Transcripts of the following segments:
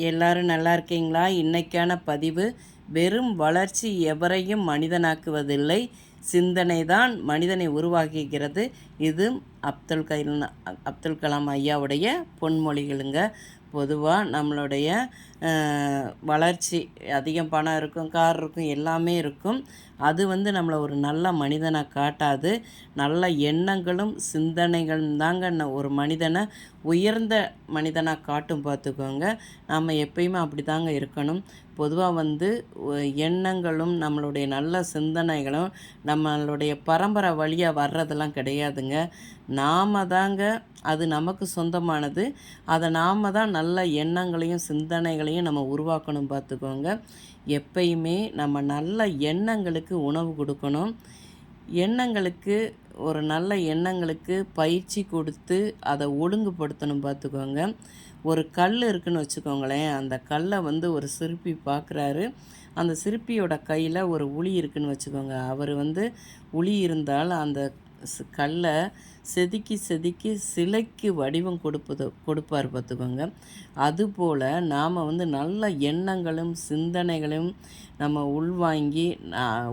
எல்லாரும் நல்லா இருக்கீங்களா? இன்னைக்கான பதிவு, வெறும் வளர்ச்சி எவரையும் மனிதனாக்குவதில்லை, சிந்தனை தான் மனிதனை உருவாக்குகிறது. இது அப்துல் கலாம் ஐயாவுடைய பொன்மொழிகளுங்க. பொதுவாக நம்மளுடைய வளர்ச்சி, அதிகம் பணம் இருக்கும், கார் இருக்கும், எல்லாமே இருக்கும். அது நம்மளை ஒரு நல்ல மனிதனாக காட்டாது. நல்ல எண்ணங்களும் சிந்தனைகளும் தாங்க ஒரு மனிதனை உயர்ந்த மனிதனாக காட்டும். பார்த்துக்கோங்க. நம்ம எப்பயுமே அப்படி தாங்க இருக்கணும். பொதுவாக எண்ணங்களும் நம்மளுடைய நல்ல சிந்தனைகளும் நம்மளுடைய பரம்பரை வழியாக வர்றதெல்லாம் கிடையாதுங்க. நாம் தாங்க, அது நமக்கு சொந்தமானது. அதை நாம் தான் நல்ல எண்ணங்களையும் சிந்தனைகளையும் நம்ம உருவாக்கணும். பார்த்துக்கோங்க. எப்பயுமே நம்ம நல்ல எண்ணங்களுக்கு உணவு கொடுக்கணும். எண்ணங்களுக்கு, ஒரு நல்ல எண்ணங்களுக்கு பயிற்சி கொடுத்து அதை ஒழுங்குபடுத்தணும். பார்த்துக்கோங்க. ஒரு கல் இருக்குதுன்னு வச்சுக்கோங்களேன். அந்த கல்லை ஒரு சிற்பி பார்க்குறாரு. அந்த சிற்பியோட கையில் ஒரு உளி இருக்குதுன்னு வச்சுக்கோங்க. அவர் உளி இருந்தால் அந்த கல்லை செதுக்கி செதுக்கி சிலைக்கு வடிவம் கொடுப்பார். பார்த்துக்கோங்க. அதுபோல் நாம் நல்ல எண்ணங்களும் சிந்தனைகளும் நம்ம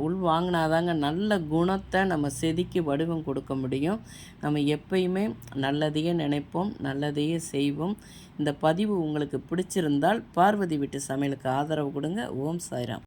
உள்வாங்கினாதாங்க நல்ல குணத்தை நம்ம செதுக்கி வடிவம் கொடுக்க முடியும். நம்ம எப்பயுமே நல்லதையே நினைப்போம், நல்லதையே செய்வோம். இந்த பதிவு உங்களுக்கு பிடிச்சிருந்தால் பார்வதி வீட்டு சமையலுக்கு ஆதரவு கொடுங்க. ஓம் சாய்ராம்.